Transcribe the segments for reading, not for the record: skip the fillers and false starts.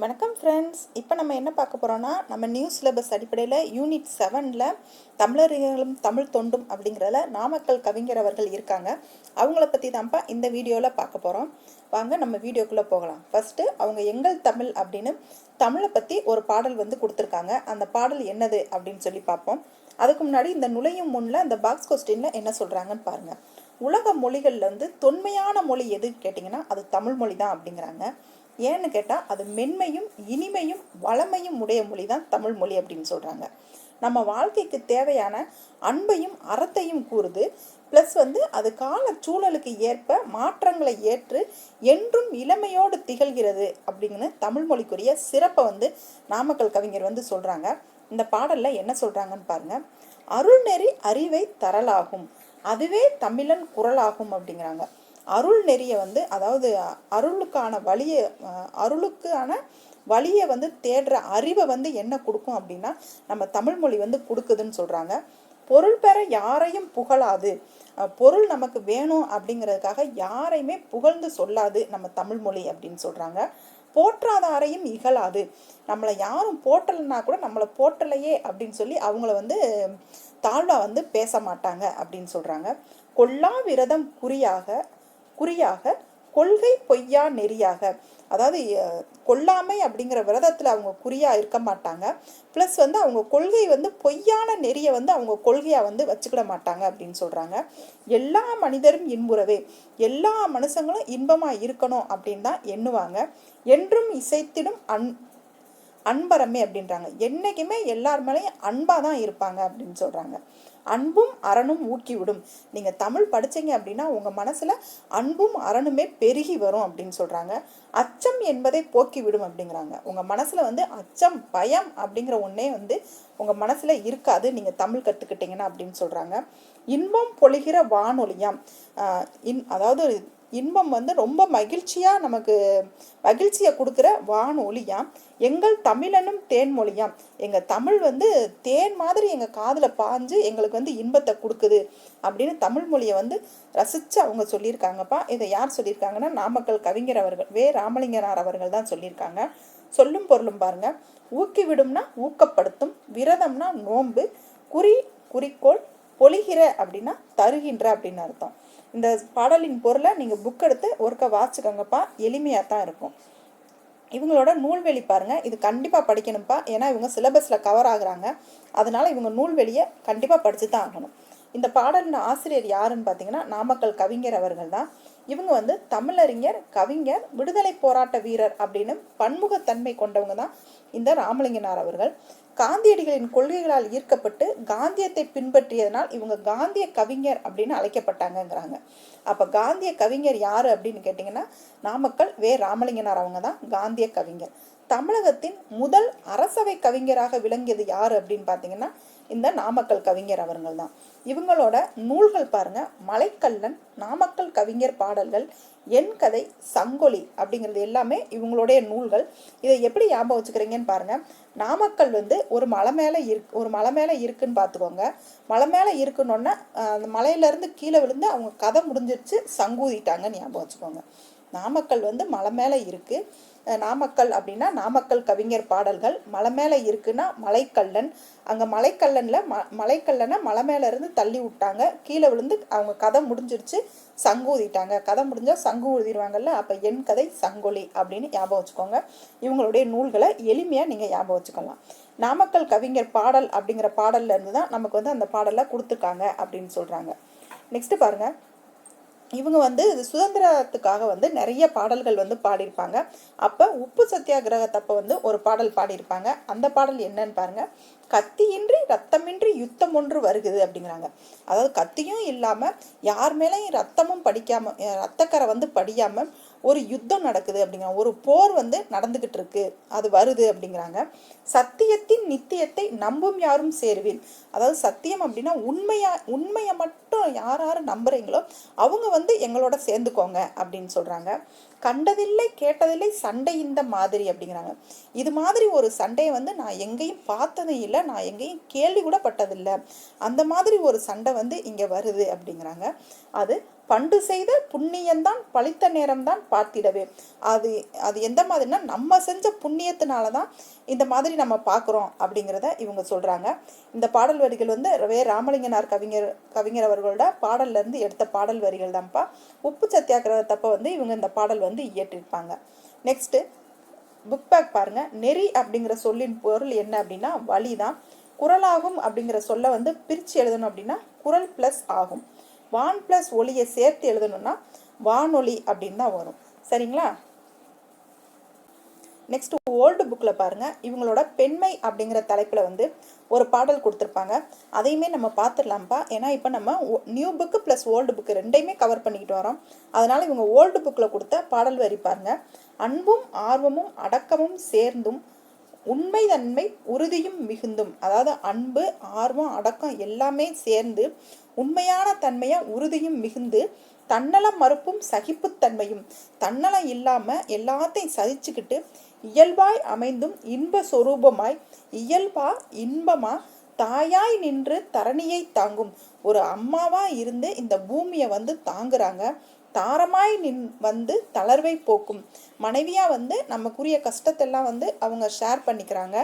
வணக்கம் ஃப்ரெண்ட்ஸ். இப்போ நம்ம என்ன பார்க்க போகிறோன்னா, நம்ம நியூ சிலபஸ் அடிப்படையில் யூனிட் 7ல் தமிழறிஞர்களும் தமிழ் தொண்டும் அப்படிங்கிறதுல நாமக்கல் கவிஞர் அவர்கள் இருக்காங்க. அவங்கள பற்றி தான்ப்பா இந்த வீடியோவில் பார்க்க போகிறோம். வாங்க நம்ம வீடியோக்குள்ளே போகலாம். ஃபஸ்ட்டு அவங்க எங்கள் தமிழ் அப்படின்னு தமிழை பற்றி ஒரு பாடல் கொடுத்துருக்காங்க. அந்த பாடல் என்னது அப்படின்னு சொல்லி பார்ப்போம். அதுக்கு முன்னாடி இந்த நுழையும் முன்னில் அந்த பாக்ஸ் கொஸ்டினில் என்ன சொல்கிறாங்கன்னு பாருங்கள். உலக மொழிகளில் தொன்மையான மொழி எதுன்னு கேட்டிங்கன்னா அது தமிழ் மொழி தான் அப்படிங்கிறாங்க. ஏன்னு கேட்டால் அது மென்மையும் இனிமையும் வளமையும் உடைய மொழி தான் தமிழ் மொழி அப்படின்னு சொல்கிறாங்க. நம்ம வாழ்க்கைக்கு தேவையான அன்பையும் அறத்தையும் கூறுது. ப்ளஸ் அது கால சூழலுக்கு ஏற்ப மாற்றங்களை ஏற்று என்றும் இளமையோடு திகழ்கிறது அப்படின்னு தமிழ் மொழிக்குரிய சிறப்பை நாமக்கல் கவிஞர் சொல்கிறாங்க. இந்த பாடலில் என்ன சொல்கிறாங்கன்னு பாருங்கள். அருள்நெறி அறிவை தரலாகும், அதுவே தமிழன் குரலாகும் அப்படிங்கிறாங்க. அருள் நெறியை அதாவது அருளுக்கான வழியை தேடுற அறிவை என்ன கொடுக்கும் அப்படின்னா நம்ம தமிழ் மொழி கொடுக்குதுன்னு சொல்கிறாங்க. பொருள் பெற யாரையும் புகழாது, பொருள் நமக்கு வேணும் அப்படிங்கிறதுக்காக யாரையுமே புகழ்ந்து சொல்லாது நம்ம தமிழ் மொழி அப்படின்னு சொல்கிறாங்க. போற்றாதாரையும் இகழாது, நம்மளை யாரும் போற்றலைன்னா கூட நம்மளை போற்றலையே அப்படின்னு சொல்லி அவங்கள தாழ்வாக பேச மாட்டாங்க அப்படின்னு சொல்கிறாங்க. கொல்லா விரதம் குறியாக கொள்கை பொய்யா நெறியாக, அதாவது கொல்லாமை அப்படிங்கிற விரதத்தில் அவங்க குறியா இருக்க மாட்டாங்க. ப்ளஸ் அவங்க கொள்கை பொய்யான நெறியை அவங்க கொள்கையாக வச்சுக்கிட மாட்டாங்க அப்படின்னு சொல்கிறாங்க. எல்லா மனிதரும் இன்புறவே, எல்லா மனுஷங்களும் இன்பமாக இருக்கணும் அப்படின்னு தான் எண்ணுவாங்க. என்றும் இசைத்திடும் அன்பரமே அப்படின்றாங்க. என்றைக்குமே எல்லார் மேலேயும் அன்பாக தான் இருப்பாங்க அப்படின்னு சொல்கிறாங்க. அன்பும் அறனும் ஊக்கி விடும், நீங்கள் தமிழ் படித்தீங்க அப்படின்னா உங்கள் மனசில் அன்பும் அறனுமே பெருகி வரும் அப்படின்னு சொல்கிறாங்க. அச்சம் என்பதை போக்கி விடும் அப்படிங்கிறாங்க. உங்கள் மனசில் அச்சம் பயம் அப்படிங்கிற ஒன்றே உங்கள் மனசில் இருக்காது நீங்கள் தமிழ் கற்றுக்கிட்டீங்கன்னா அப்படின்னு சொல்கிறாங்க. இன்பம் பொழிகிற வானொலியாம், அதாவது இன்பம் ரொம்ப மகிழ்ச்சியாக நமக்கு மகிழ்ச்சியை கொடுக்குற வானொலியாம். எங்கள் தமிழனும் தேன்மொழியாம், எங்கள் தமிழ் தேன் மாதிரி எங்கள் காதில் பாஞ்சு எங்களுக்கு இன்பத்தை கொடுக்குது அப்படின்னு தமிழ் மொழியை ரசித்து அவங்க சொல்லியிருக்காங்கப்பா. இதை யார் சொல்லியிருக்காங்கன்னா நாமக்கல் கவிஞர் அவர்கள் ராமலிங்கனார் அவர்கள் தான் சொல்லியிருக்காங்க. சொல்லும் பொருளும் பாருங்க. ஊக்கி விடும்னா ஊக்கப்படுத்தும், விரதம்னா நோன்பு, குறிக்கோள், பொழிகிற அப்படின்னா தருகின்ற அப்படின்னு அர்த்தம். இந்த பாடலின் பொருளை நீங்கள் புக் எடுத்து ஒருக்க வாசிச்சுக்கோங்கப்பா, எளிமையாக தான் இருக்கும். இவங்களோட நூல்வெளி பாருங்கள், இது கண்டிப்பாக படிக்கணும்ப்பா. ஏன்னா இவங்க சிலபஸில் கவர் ஆகுறாங்க, அதனால் இவங்க நூல்வெளியை கண்டிப்பாக படித்து தான் ஆகணும். இந்த பாடலின் ஆசிரியர் யாருன்னு பார்த்தீங்கன்னா நாமக்கல் கவிஞர் அவர்கள் தான். இவங்க தமிழறிஞர், கவிஞர், விடுதலை போராட்ட வீரர் அப்படின்னு பன்முகத்தன்மை கொண்டவங்க தான் இந்த ராமலிங்கனார் அவர்கள். காந்தியடிகளின் கொள்கைகளால் ஈர்க்கப்பட்டு காந்தியத்தை பின்பற்றியதனால் இவங்க காந்திய கவிஞர் அப்படின்னு அழைக்கப்பட்டாங்கங்கிறாங்க. அப்போ காந்திய கவிஞர் யாரு அப்படின்னு கேட்டிங்கன்னா நாமக்கல் ராமலிங்கனார் அவங்க தான் காந்திய கவிஞர். தமிழகத்தின் முதல் அரசவை கவிஞராக விளங்கியது யாரு அப்படின்னு பார்த்தீங்கன்னா இந்த நாமக்கல் கவிஞர் அவர்கள் தான். இவங்களோட நூல்கள் பாருங்க. மலைக்கல்லன், நாமக்கல் கவிஞர் பாடல்கள், என் கதை, சங்கொலி அப்படிங்கிறது எல்லாமே இவங்களுடைய நூல்கள். இதை எப்படி ஞாபகம் வச்சுக்கிறீங்கன்னு பாருங்க. நாமக்கல் ஒரு மலை மேலே இருக்குன்னு பார்த்துக்கோங்க. மலை மேலே இருக்குன்னொன்னே அந்த மலையிலேருந்து கீழே விழுந்து அவங்க கதை முடிஞ்சிருச்சு, சங்கூதிட்டாங்கன்னு ஞாபகம் வச்சுக்கோங்க. நாமக்கல் மலை மேலே இருக்கு. நாமக்கல் அப்படின்னா நாமக்கல் கவிஞர் பாடல்கள். மலை மேலே இருக்குன்னா மலைக்கல்லன். அங்கே மலைக்கல்லனை மலை மேலே இருந்து தள்ளி விட்டாங்க, கீழே விழுந்து அவங்க கதை முடிஞ்சிருச்சு, சங்கூதிட்டாங்க. கதை முடிஞ்சால் சங்கு ஊதிடுவாங்கல்ல, அப்போ என் கதை சங்கொலி அப்படின்னு ஞாபகம் வச்சுக்கோங்க. இவங்களுடைய நூல்களை எளிமையாக நீங்கள் ஞாபகம் வச்சுக்கலாம். நாமக்கல் கவிஞர் பாடல் அப்படிங்கிற பாடல்ல இருந்து தான் நமக்கு அந்த பாடலை கொடுத்துருக்காங்க அப்படின்னு சொல்கிறாங்க. நெக்ஸ்ட் பாருங்க. இவங்க சுதந்திரத்துக்காக நிறைய பாடல்கள் பாடியிருப்பாங்க. அப்போ உப்பு சத்தியாகிரகத்தப்ப ஒரு பாடல் பாடியிருப்பாங்க. அந்த பாடல் என்னன்னு பாருங்க. கத்தியின்றி ரத்தமின்றி யுத்தம் ஒன்று வருகுது அப்படிங்கிறாங்க. அதாவது கத்தியும் இல்லாமல் யார் மேலேயும் ரத்தமும் ரத்தக்கரை படியாமல் ஒரு யுத்தம் நடக்குது அப்படிங்கிறாங்க. ஒரு போர் நடந்துகிட்டு இருக்கு, அது வருது அப்படிங்கிறாங்க. சத்தியத்தின் நித்தியத்தை நம்பும் யாரும் சேருவில், அதாவது சத்தியம் அப்படின்னா உண்மையை மட்டும் யார் நம்புறீங்களோ அவங்க எங்களோட சேர்ந்துக்கோங்க அப்படின்னு சொல்றாங்க. கண்டதில்லை கேட்டதில்லை சண்டை இந்த மாதிரி அப்படிங்கிறாங்க. இது மாதிரி ஒரு சண்டையை நான் எங்கேயும் பார்த்ததும் இல்லை, நான் எங்கேயும் கேள்வி கூட பட்டதில்லை. அந்த மாதிரி ஒரு சண்டை இங்கே வருது அப்படிங்கிறாங்க. அது பண்டு செய்த புண்ணியம்தான் பழித்த நேரம்தான் பார்த்திடவே. அது அது எந்த மாதிரினா நம்ம செஞ்ச புண்ணியத்தினால தான் இந்த மாதிரி நம்ம பார்க்குறோம் அப்படிங்கிறத இவங்க சொல்கிறாங்க. இந்த பாடல் வரிகள் வந்து ராமலிங்கனார் கவிஞர் அவர்களோட பாடல்ல இருந்து எடுத்த பாடல் வரிகள் தான்ப்பா. உப்பு சத்தியாகிரகத்தப்ப வந்து இவங்க இந்த பாடல் வந்து இயற்றிருப்பாங்க. நெக்ஸ்ட் புக் பேக் பாருங்க. நெறி அப்படிங்கிற சொல்லின் பொருள் என்ன அப்படின்னா வழிதான். குரலாகும் அப்படிங்கிற சொல்ல வந்து பிரித்து எழுதணும் அப்படின்னா குரல் பிளஸ் ஆகும். வான் பிளஸ் ஒளியை சேர்த்து எழுதணும்னா வானொலி அப்படின்னு தான் வரும். சரிங்களா? நெக்ஸ்ட் ஓல்டு புக்கில் பாருங்க. இவங்களோட பெண்மை அப்படிங்கிற தலைப்பில் வந்து ஒரு பாடல் கொடுத்துருப்பாங்க. அதையுமே நம்ம பார்த்துடலாம்ப்பா. ஏன்னா இப்போ நம்ம new book plus old book ரெண்டையுமே கவர் பண்ணிக்கிட்டு வரோம். அதனால இவங்க ஓல்டு புக்கில் கொடுத்த பாடல் வரி பாருங்க. அன்பும் ஆர்வமும் அடக்கமும் சேர்ந்தும் உண்மை தன்மை உறுதியும் மிகுந்தும். அதாவது அன்பு ஆர்வம் அடக்கம் எல்லாமே சேர்ந்து உண்மையான தன்மையா உறுதியும் மிகுந்து தன்னலம் மறுப்பும் சகிப்புத்தன்மையும். தன்னலம் இல்லாம எல்லாத்தையும் சகிச்சுக்கிட்டு இயல்பாய் அமைந்தும் இன்ப சொரூபமாய் இயல்பா இன்பமா தாயாய் நின்று தரணியை தாங்கும். ஒரு அம்மாவா இருந்து இந்த பூமியை வந்து தாங்குறாங்க. தாரமாய் வந்து தளர்வை போக்கும். மனைவியா வந்து நமக்குரிய கஷ்டத்தெல்லாம் வந்து அவங்க ஷேர் பண்ணிக்கிறாங்க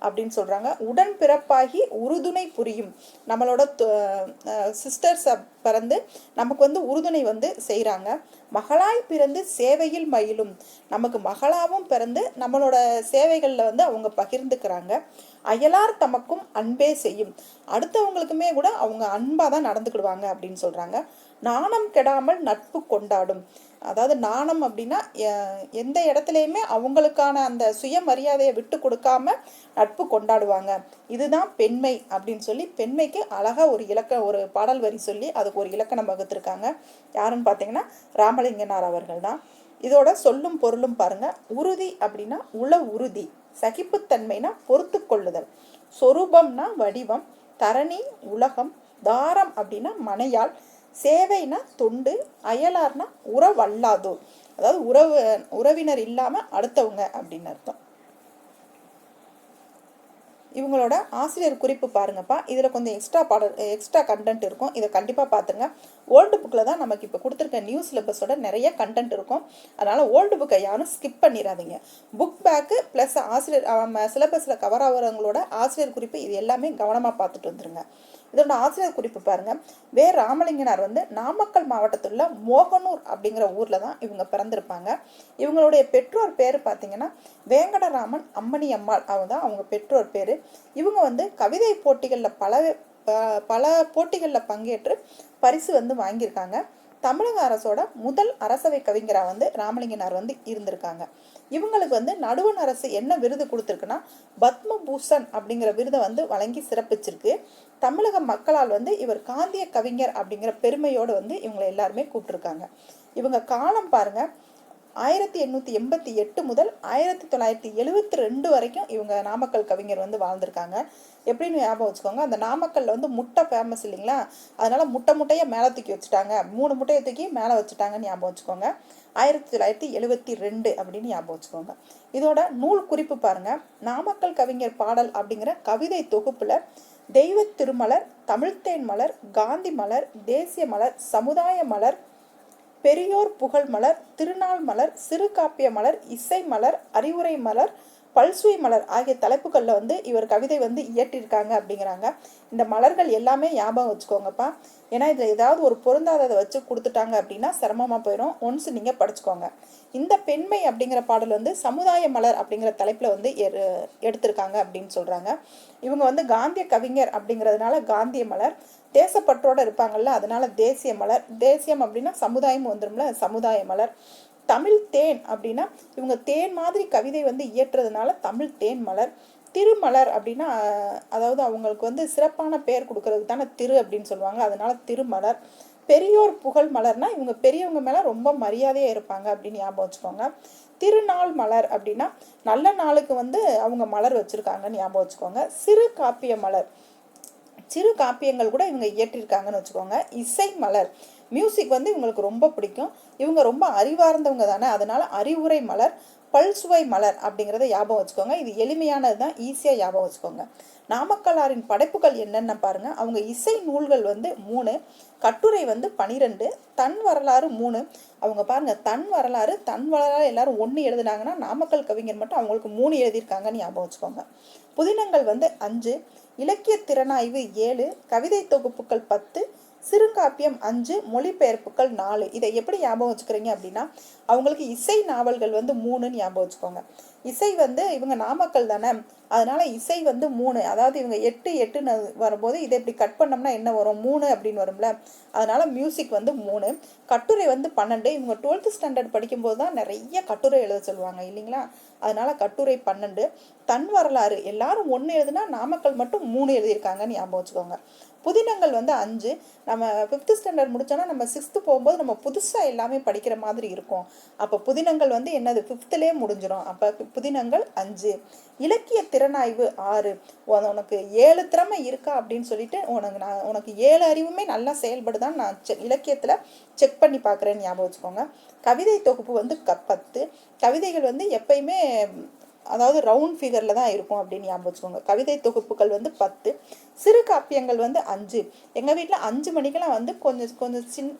அப்படின்னு சொல்றாங்க. உடன் பிறப்பாகி உறுதுணை புரியும். நம்மளோட சிஸ்டர்ஸ் பிறந்து நமக்கு வந்து உறுதுணை வந்து செய்கிறாங்க. மகளாய் பிறந்து சேவையில் மயிலும். நமக்கு மகளாவும் பிறந்து நம்மளோட சேவைகளில் வந்து அவங்க பகிர்ந்துக்கிறாங்க. அயலார் தமக்கும் அன்பே செய்யும். அடுத்தவங்களுக்குமே கூட அவங்க அன்பாக தான் நடந்துக்கிடுவாங்க அப்படின்னு சொல்கிறாங்க. நாணம் கெடாமல் நட்பு கொண்டாடும். அதாவது நாணம் அப்படின்னா எந்த இடத்துலையுமே அவங்களுக்கான அந்த சுயமரியாதையை விட்டு கொடுக்காம நட்பு கொண்டாடுவாங்க. இதுதான் பெண்மை அப்படின்னு சொல்லி பெண்மைக்கு அழகா ஒரு பாடல் வரி சொல்லி அதுக்கு ஒரு இலக்கணம் வகுத்திருக்காங்க. யாருன்னு பார்த்தீங்கன்னா ராமலிங்கனார் அவர்கள் தான். இதோட சொல்லும் பொருளும் பாருங்க. உறுதி அப்படின்னா உறுதி. சகிப்புத்தன்மைனா பொறுத்து கொள்ளுதல். சொரூபம்னா வடிவம். தரணி உலகம். தாரம் அப்படின்னா மனையாள். சேவைனா தொண்டு. அயலார்னா உறவல்லாதோர். அதாவது உறவினர் இல்லாம அடுத்தவங்க அப்படின்னு அர்த்தம். இவங்களோட ஆசிரியர் குறிப்பு பாருங்கப்பா. இதில் கொஞ்சம் எக்ஸ்ட்ரா கண்டென்ட் இருக்கும். இதை கண்டிப்பாக பார்த்துங்க. ஓல்டு புக்கில் தான் நமக்கு இப்போ கொடுத்துருக்க நியூ சிலபஸோட நிறைய கண்டென்ட் இருக்கும். அதனால் ஓல்டு புக்கை யாரும் ஸ்கிப் பண்ணிடாதீங்க. புக் பேக்கு ப்ளஸ் ஆசிரியர் சிலபஸில் கவர் ஆகிறவங்களோட ஆசிரியர் குறிப்பு இது எல்லாமே கவனமாக பார்த்துட்டு வந்துருங்க. இதோட ஆசிரியர் குறிப்பு பாருங்க. ராமலிங்கனார் வந்து நாமக்கல் மாவட்டத்தில் மோகனூர் அப்படிங்கிற ஊரில் தான் இவங்க பிறந்திருப்பாங்க. இவங்களுடைய பெற்றோர் பேர் பார்த்தீங்கன்னா வேங்கடராமன் அம்மணி அம்மாள். தான் அவங்க பெற்றோர் பேர். இவங்க வந்து கவிதை போட்டிகளில் பல போட்டிகளில் பங்கேற்று பரிசு வந்து வாங்கியிருக்காங்க. தமிழக அரசோட முதல் அரசவை கவிஞராக வந்து ராமலிங்கனார் வந்து இருந்திருக்காங்க. இவங்களுக்கு வந்து நடுவண் அரசு என்ன விருது கொடுத்துருக்குன்னா பத்மபூஷன் அப்படிங்கிற விருதை வந்து வழங்கி சிறப்பிச்சிருக்கு. தமிழக மக்களால் வந்து இவர் காந்திய கவிஞர் அப்படிங்கிற பெருமையோடு வந்து இவங்களை எல்லாருமே கூப்பிட்டுருக்காங்க. இவங்க காலம் பாருங்க 1888 முதல் 1972 வரைக்கும் இவங்க நாமக்கல் கவிஞர் வந்து வாழ்ந்திருக்காங்க. எப்படின்னு ஞாபகம் வச்சுக்கோங்க. அந்த நாமக்கல்ல வந்து முட்டை ஃபேமஸ் இல்லைங்களா? அதனால முட்டையை மேலே தூக்கி வச்சுட்டாங்க. 3 முட்டையை தூக்கி மேலே வச்சுட்டாங்கன்னு ஞாபகம் வச்சுக்கோங்க. 1972 அப்படின்னு ஞாபகம் வச்சுக்கோங்க. இதோட நூல் குறிப்பு பாருங்க. நாமக்கல் கவிஞர் பாடல் அப்படிங்கிற கவிதை தொகுப்புல தெய்வ திருமலர், தமிழ்த்தேன் மலர், காந்தி மலர், தேசிய மலர், சமுதாய மலர், பெரியோர் புகழ் மலர், திருநாள் மலர், சிறு காப்பிய மலர், இசை மலர், அறிவுரை மலர், பல்சுவை மலர் ஆகிய தலைப்புகளில் வந்து இவர் கவிதை வந்து இயற்றிருக்காங்க அப்படிங்கிறாங்க. இந்த மலர்கள் எல்லாமே ஞாபகம் வச்சுக்கோங்கப்பா. ஏன்னா இதில் ஏதாவது ஒரு பொருந்தாததை வச்சு கொடுத்துட்டாங்க அப்படின்னா சிரமமாக போயிடும். ஒன்ஸ் நீங்கள் படிச்சுக்கோங்க. இந்த பெண்மை அப்படிங்கிற பாடல் வந்து சமுதாய மலர் அப்படிங்கிற தலைப்பில் வந்து எடுத்திருக்காங்க அப்படின்னு சொல்கிறாங்க. இவங்க வந்து காந்திய கவிஞர் அப்படிங்கிறதுனால காந்திய மலர், தேசப்பற்றோடு இருப்பாங்கல்ல அதனால தேசிய மலர், தேசியம் அப்படின்னா சமுதாயம் வந்துடும்ல சமுதாய மலர், தமிழ் தேன் அப்படின்னா இவங்க தேன் மாதிரி கவிதை வந்து இயற்றுறதுனால தமிழ் தேன் மலர், திருமலர் அப்படின்னா அதாவது அவங்களுக்கு வந்து சிறப்பான பெயர் கொடுக்கறதுக்கு தானே திரு அப்படின்னு சொல்லுவாங்க அதனால திருமலர், பெரியோர் புகழ் மலர்னா இவங்க பெரியவங்க மேலே ரொம்ப மரியாதையாக இருப்பாங்க அப்படின்னு ஞாபகம் வச்சுக்கோங்க. திருநாள் மலர் அப்படின்னா நல்ல நாளுக்கு வந்து அவங்க மலர் வச்சுருக்காங்கன்னு ஞாபகம் வச்சுக்கோங்க. சிறு காப்பிய மலர், சிறு காப்பியங்கள் கூட இவங்க இயற்றிருக்காங்கன்னு வச்சுக்கோங்க. இசை மலர், மியூசிக் வந்து இவங்களுக்கு ரொம்ப பிடிக்கும். இவங்க ரொம்ப அறிவார்ந்தவங்க தானே அதனால அறிவுரை மலர். பல்சுவை மலர் அப்படிங்கிறத ஞாபகம் வச்சுக்கோங்க. இது எளிமையானது தான், ஈஸியாக ஞாபகம் வச்சுக்கோங்க. நாமக்கல்லாரின் படைப்புகள் என்னென்ன பாருங்க. அவங்க இசை நூல்கள் வந்து 3, கட்டுரை வந்து 12, தன் வரலாறு 3. அவங்க பாருங்க, தன் வரலாறு எல்லாரும் 1 எழுதுனாங்கன்னா நாமக்கல் கவிஞர் மட்டும் அவங்களுக்கு 3 எழுதியிருக்காங்கன்னு ஞாபகம் வச்சுக்கோங்க. புதினங்கள் வந்து 5, இலக்கிய திறனாய்வு 7, கவிதை தொகுப்புகள் 10, சிறுகாப்பியம் 5, மொழிபெயர்ப்புகள் 4. இதை எப்படி ஞாபகம் வச்சுக்கிறீங்க அப்படின்னா, அவங்களுக்கு இசை நாவல்கள் வந்து 3ன்னு ஞாபகம் வச்சுக்கோங்க. இசை வந்து இவங்க நாமக்கல் தானே, அதனால இசை வந்து 3. அதாவது இவங்க 8 வரும்போது இதை இப்படி கட் பண்ணோம்னா என்ன வரும், 3 அப்படின்னு வரும்ல. அதனால மியூசிக் வந்து 3. கட்டுரை வந்து 12. இவங்க 12th ஸ்டாண்டர்ட் படிக்கும்போது தான் நிறைய கட்டுரை எழுத சொல்லுவாங்க இல்லைங்களா, அதனால கட்டுரை 12. தன் வரலாறு எல்லாரும் 1 எழுதுனா நாமக்கல் மட்டும் 3 எழுதியிருக்காங்கன்னு ஞாபகம் வச்சுக்கோங்க. புதினங்கள் வந்து 5. நம்ம 5th ஸ்டாண்டர்ட் முடிச்சோன்னா நம்ம 6th போகும்போது நம்ம புதுசாக எல்லாமே படிக்கிற மாதிரி இருக்கும். அப்போ புதினங்கள் வந்து என்னது 5thலேயே முடிஞ்சிடும். அப்போ புதினங்கள் 5. இலக்கிய திறனாய்வு 6. உனக்கு 7 திறமை இருக்கா அப்படின்னு சொல்லிட்டு உனக்கு 7 அறிவுமே நல்லா செயல்படுதான் நான் இலக்கியத்தில் செக் பண்ணி பார்க்குறேன்னு ஞாபகம் வச்சுக்கோங்க. கவிதை தொகுப்பு வந்து 10. கவிதைகள் வந்து எப்பயுமே அதாவது ரவுண்ட் ஃபிகரில் தான் இருக்கும் அப்படின்னு ஞாபகம் வச்சுக்கோங்க. கவிதை தொகுப்புகள் வந்து 10. சிறு காப்பியங்கள் வந்து 5. எங்கள் வீட்டில் 5 மணிக்கெல்லாம் வந்து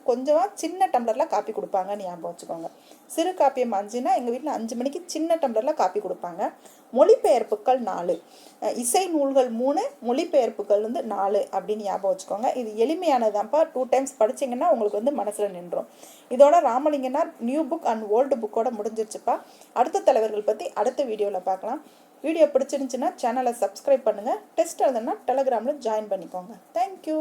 கொஞ்சமாக சின்ன டம்ளரில் காப்பி கொடுப்பாங்கன்னு ஞாபகம் வச்சுக்கோங்க. சிறு காப்பியம் 5னா எங்கள் வீட்டில் 5 மணிக்கு சின்ன டம்ளரில் காப்பி கொடுப்பாங்க. மொழிபெயர்ப்புகள் 4. இசை நூல்கள் 3, மொழிபெயர்ப்புகள் வந்து 4 அப்படின்னு ஞாபகம் வச்சுக்கோங்க. இது எளிமையானதான்ப்பா, 2 டைம்ஸ் படிச்சிங்கன்னா உங்களுக்கு வந்து மனசில் நின்றோம். இதோட Ramalinganar new book and old புக்கோட முடிஞ்சிருச்சுப்பா. அடுத்த தலைவர்கள் பற்றி அடுத்த வீடியோவில் பார்க்கலாம். வீடியோ பிடிச்சிருந்துச்சுன்னா சேனலை சப்ஸ்கிரைப் பண்ணுங்கள். டெஸ்ட் எழுதுனா டெலகிராமில் ஜாயின் பண்ணிக்கோங்க. தேங்க்யூ.